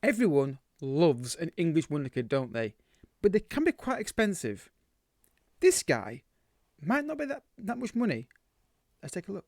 Everyone loves an English Wonderkid, don't they? But they can be quite expensive. This guy might not be that much money. Let's take a look.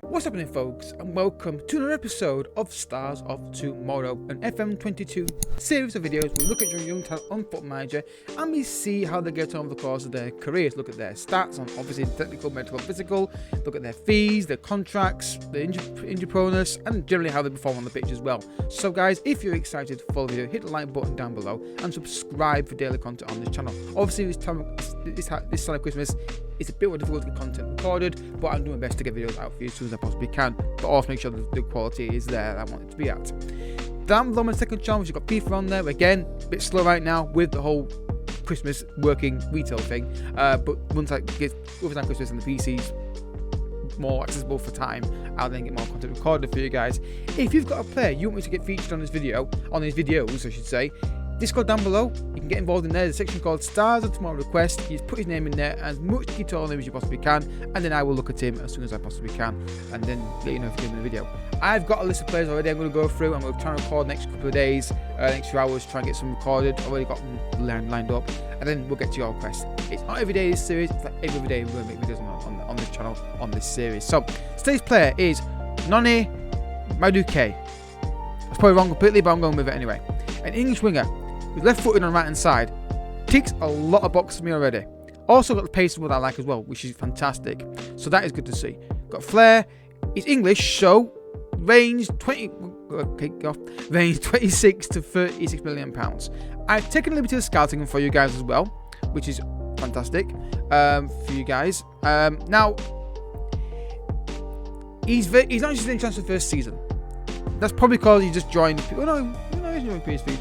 What's happening, folks, and welcome to another episode of Stars of Tomorrow, an FM22 series of videos. We look at your young talent on Football Manager and we see how they get on over the course of their careers. Look at their stats on obviously technical, medical, physical. Look at their fees, their contracts, their injury proneness, and generally how they perform on the pitch as well. So, guys, if you're excited to follow the video, hit the like button down below and subscribe for daily content on this channel. Obviously, this side of Christmas, it's a bit more difficult to get content recorded, but I'm doing my best to get videos out for you as soon as I possibly can, but also make sure that the quality is there that I want it to be at. Down below my second channel, we've got FIFA on there. Again, a bit slow right now with the whole Christmas working retail thing, but once I get over time Christmas and the PC's more accessible for time, I'll then get more content recorded for you guys. If you've got a player you want me to get featured on this video, on these videos I should say, Discord down below, you can get involved in there. There's a section called Stars of Tomorrow Request. You just put his name in there, as much detail on him as you possibly can, and then I will look at him as soon as I possibly can, and then let you know if you're doing the video. I've got a list of players already I'm going to go through. I'm going to try and record next couple of days, next few hours, try and get some recorded. Already got them lined up, and then we'll get to your request. It's not every day this series, it's like every day we're going to make videos on this channel, on this series. So, today's player is Noni Madueke. That's probably wrong completely, but I'm going with it anyway. An English winger, with left footed on the right hand side, ticks a lot of boxes for me already. Also got the pace of what I like as well, which is fantastic. So that is good to see. Got flair. He's English, so range 26 to 36 million pounds. I've taken a liberty of scouting him for you guys as well, which is fantastic for you guys. Now he's not just in transfer first season. That's probably because he just joined. Oh no, he's joined PSV.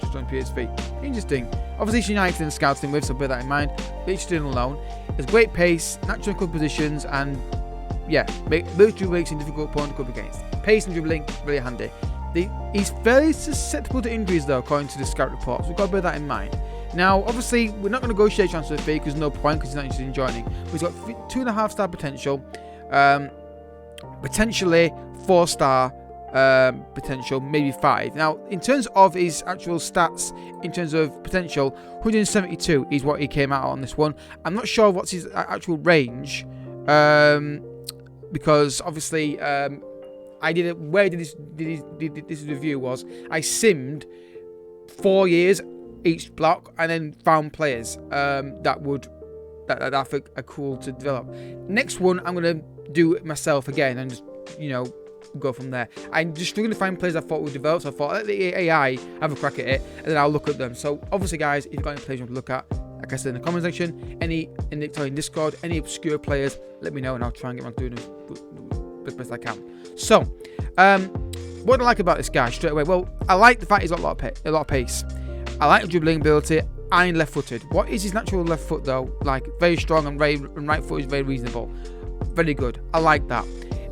Just joined PSV. Interesting. Obviously, it's United and scouting with, so bear that in mind. But he's doing alone. Has great pace, natural club positions, and yeah, military makes him difficult opponent to go up against. Pace and dribbling, really handy. He's fairly susceptible to injuries though, according to the scout reports. We've got to bear that in mind. Now, obviously, we're not going to negotiate transfer fee because no point, because he's not interested in joining. But he's got 2.5 star potential, potentially 4 star. Potential, maybe 5. Now, in terms of his actual stats, in terms of potential, 172 is what he came out on this one. I'm not sure what's his actual range, because obviously I did it. Where did this review was? I simmed 4 years each block and then found players that I think are cool to develop. Next one, I'm gonna do it myself again and just go from there. I'm just struggling to find players I thought would develop, so I thought let the AI have a crack at it and then I'll look at them. So obviously, guys, if you've got any players you want to look at, like I said in the comment section, in Discord, any obscure players, let me know and I'll try and get around to doing them the best I can. So what do I like about this guy straight away? Well, I like the fact he's got a lot of pace. I like the dribbling ability and left-footed. What is his natural left foot though? Like very strong, and right foot is very reasonable. Very good. I like that.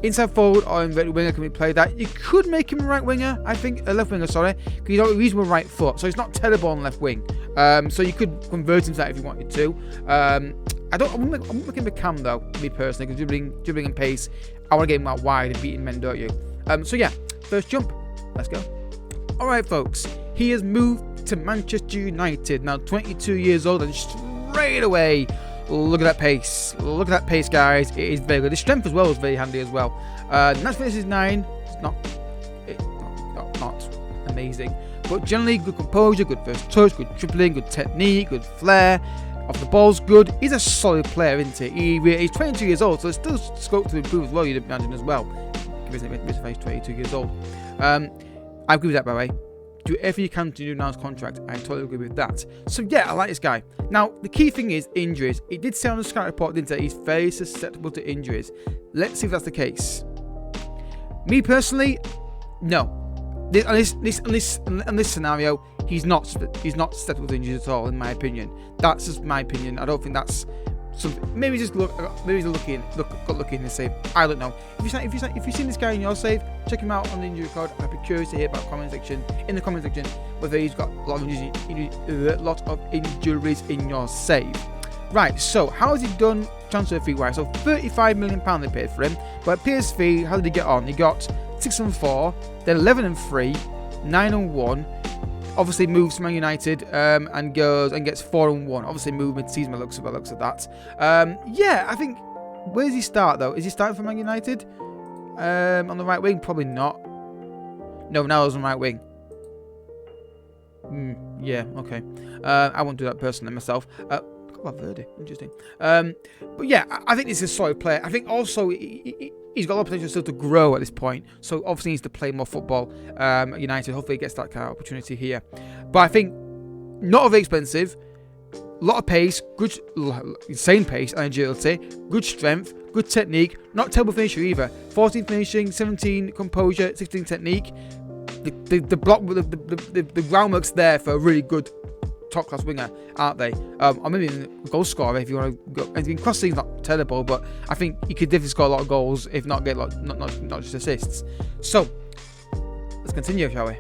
Inside forward or in right winger can be played that. You could make him a right winger, I think, a left winger, sorry, because he's got a reasonable right foot, so he's not terrible on left wing. So you could convert him to that if you wanted to. I wouldn't make him a cam though, me personally, because dribbling and pace, I want to get him out wide and beating men, don't you? So yeah, first jump, let's go. All right, folks, he has moved to Manchester United, now 22 years old, and straight away, look at that pace. Look at that pace, guys. It is very good. His strength as well is very handy as well. Natural fitness is 9. It's not amazing. But generally, good composure, good first touch, good dribbling, good technique, good flair. Off the ball's good. He's a solid player, isn't he? He's 22 years old, so there's still scope to improve as well, you'd imagine as well. He's 22 years old. I agree with that, by the way. Do whatever you can to do now his contract. I totally agree with that. So yeah, I like this guy. Now, the key thing is injuries. It did say on the scout report, didn't it? He's very susceptible to injuries. Let's see if that's the case. Me personally, no. In this scenario, he's not susceptible to injuries at all, in my opinion. That's just my opinion. I don't think that's something. Maybe he's got lucky in his save. I don't know. If you've seen this guy in your save, check him out on the injury code. I'd be curious to hear about in the comment section whether he's got a lot of injuries in your save. Right, so how has he done transfer fee wise? So £35 million they paid for him. But at PSV, how did he get on? He got 6-4, then 11-3, 9-1. Obviously moves to Man United and goes and gets 4-1. Obviously moved mid-season by looks of that. Yeah, I think, where does he start though? Is he starting for Man United? On the right wing? Probably not. No, now he's on the right wing. Yeah, okay. I won't do that personally myself. Verdi, interesting. But yeah, I think this is a solid player. I think also he's got a lot of potential still to grow at this point. So obviously he needs to play more football at United. Hopefully he gets that kind of opportunity here. But I think not overly expensive, a lot of pace, good, insane pace and agility, good strength, good technique, not terrible finisher either. 14 finishing, 17 composure, 16 technique. The block, the groundwork's there for a really good top class winger, aren't they? Or maybe even a goal scorer if you want to go. I mean, crossing's not terrible, but I think he could definitely score a lot of goals, if not get not just assists. So let's continue, shall we?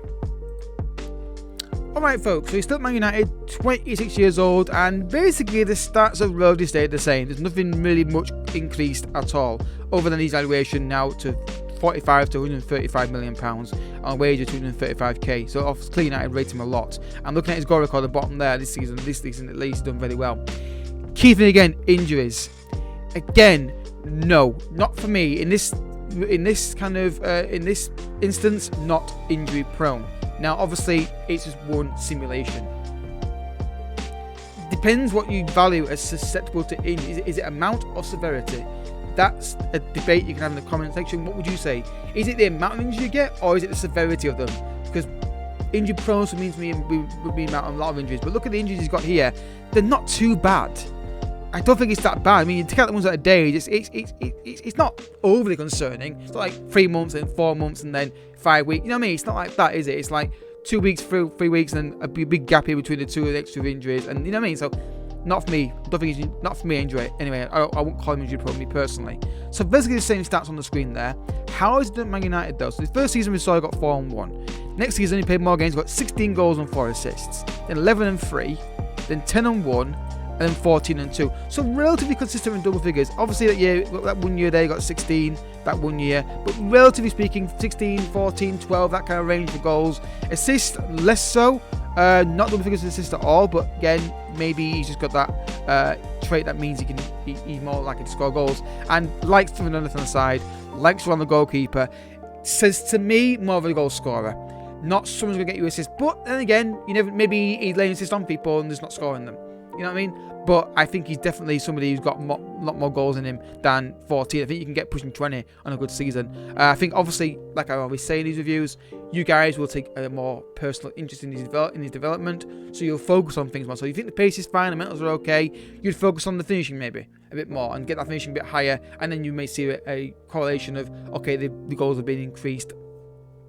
Alright folks, so he's still at Man United, 26 years old, and basically the stats have relatively stayed the same. There's nothing really much increased at all, other than his valuation now to 45 to 135 million pounds on a wage of 235k. So obviously United rate him a lot. And looking at his goal record at the bottom there, this season at least, done very well. Key thing again, injuries. Again, no, not for me. In this instance, not injury prone. Now obviously it's just one simulation. Depends what you value as susceptible to injury. Is it amount or severity? That's a debate you can have in the comment section. What would you say? Is it the amount of injury you get, or is it the severity of them? Because injury prone means would be amount of a lot of injuries. But look at the injuries he's got here; they're not too bad. I don't think it's that bad. I mean, you take out the ones that are days, it's not overly concerning. It's not like 3 months and 4 months and then 5 weeks. You know what I mean? It's not like that, is it? It's like 2 weeks, 3 weeks, and then a big gap here between the next two injuries. And you know what I mean? So. Not for me. Don't think he's not for me. Injury anyway. I won't call him injury prone, me personally. So basically the same stats on the screen there. How is it at Man United though? So the first season we saw he got 4-1. Next season he played more games, got 16 goals and 4 assists. Then 11-3. Then 10-1. And then 14-2. So relatively consistent in double figures. Obviously that 1 year there he got 16. That 1 year, but relatively speaking, 16, 14, 12, that kind of range for goals. Assists less so. Not double figures assists at all, but again, maybe he's just got that trait that means he's more likely to score goals. And likes to run on the side, likes to run the goalkeeper. Says to me, more of a goal scorer. Not someone's gonna get you assists, but then again, maybe he's laying assists on people and just not scoring them. You know what I mean? But I think he's definitely somebody who's got a lot more goals in him than 14. I think you can get pushing 20 on a good season. I think obviously, like I always say in these reviews, you guys will take a more personal interest in his development, so you'll focus on things more. So you think the pace is fine, the mentals are okay, you'd focus on the finishing maybe a bit more and get that finishing a bit higher, and then you may see a correlation of, okay, the goals have been increased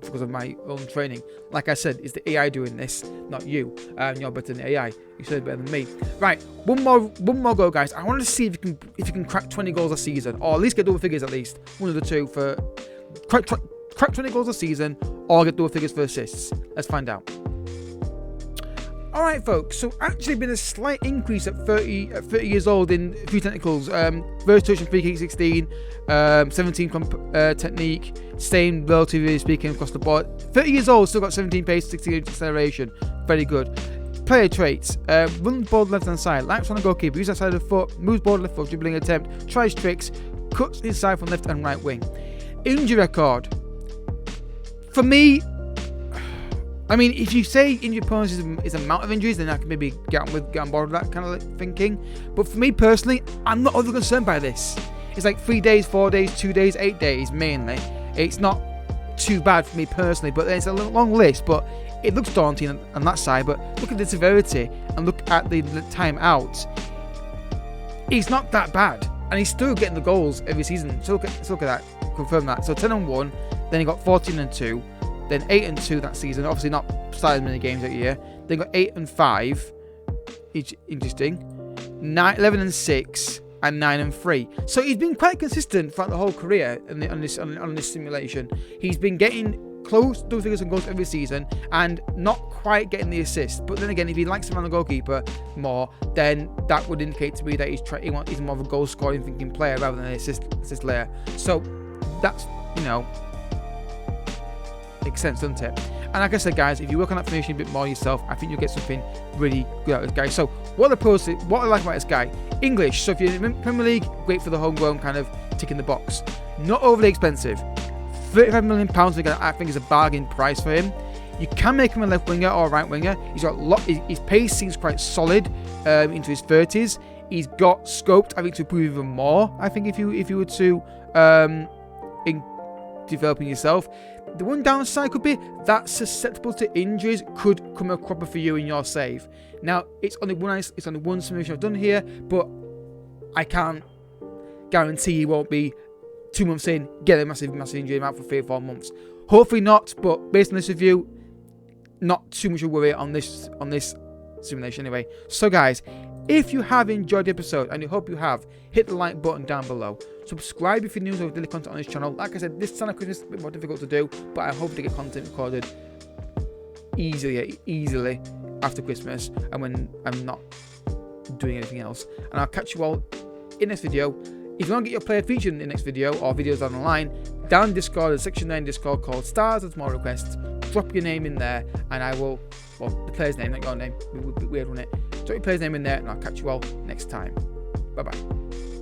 because of my own training. Like I said, it's the AI doing this, not you. You're better than the AI. You said better than me. Right, one more go, guys. I want to see if you can crack 20 goals a season, or at least get double figures at least. One of the two for crack 20 goals a season, or get double figures for assists. Let's find out. Alright folks, so actually been a slight increase at 30 years old in a few technicals. First touch and free kick 16, 17 technique, same relatively speaking across the board. 30 years old, still got 17 pace, 16 acceleration, very good. Player traits, run ball left hand side, likes on the goalkeeper, uses that side of the foot, moves ball left foot, dribbling attempt, tries tricks, cuts inside from left and right wing. Injury record, for me, I mean, if you say injury prone is amount of injuries, then I can maybe get on board with that kind of thinking. But for me personally, I'm not overly concerned by this. It's like 3 days, 4 days, 2 days, 8 days mainly. It's not too bad for me personally, but it's a long list. But it looks daunting on that side. But look at the severity and look at the time out. It's not that bad, and he's still getting the goals every season. So look at that, confirm that. So 10-1, then he got 14-2. Then 8-2 that season, obviously not starting many games that year. Then got 8-5, interesting. 11-6 and 9-3. So he's been quite consistent throughout the whole career on this simulation. He's been getting close to double figures on goals every season and not quite getting the assist. But then again, if he likes around the goalkeeper more, then that would indicate to me that he's more of a goal scoring thinking player rather than an assist layer. So that's, you know, makes sense, doesn't it? And like I said, guys, if you work on that finishing a bit more yourself, I think you'll get something really good out of this guy. So what I like about this guy, English. So if you're in the Premier League, great for the homegrown kind of tick in the box. Not overly expensive. £35 million, I think, is a bargain price for him. You can make him a left winger or a right winger. He's got his pace seems quite solid into his 30s. He's got scoped, I think, to improve even more. I think if you were to in developing yourself. The one downside could be that susceptible to injuries could come a cropper for you in your save. Now it's only one simulation I've done here, but I can't guarantee he won't be 2 months in, get a massive injury out for 3 or 4 months. Hopefully not, but based on this review, not too much of a worry on this simulation anyway. So guys, if you have enjoyed the episode, and I hope you have, hit the like button down below. Subscribe if you're new to daily content on this channel. Like I said, this time of Christmas is a bit more difficult to do, but I hope to get content recorded easily after Christmas and when I'm not doing anything else. And I'll catch you all in this video. If you want to get your player featured in the next video or videos down the line, down Discord, there's a section there in Discord called Stars and Small Requests. Drop your name in there and I will, well, the player's name, not your name, it would be weird, wouldn't it? Drop your player's name in there and I'll catch you all next time. Bye bye.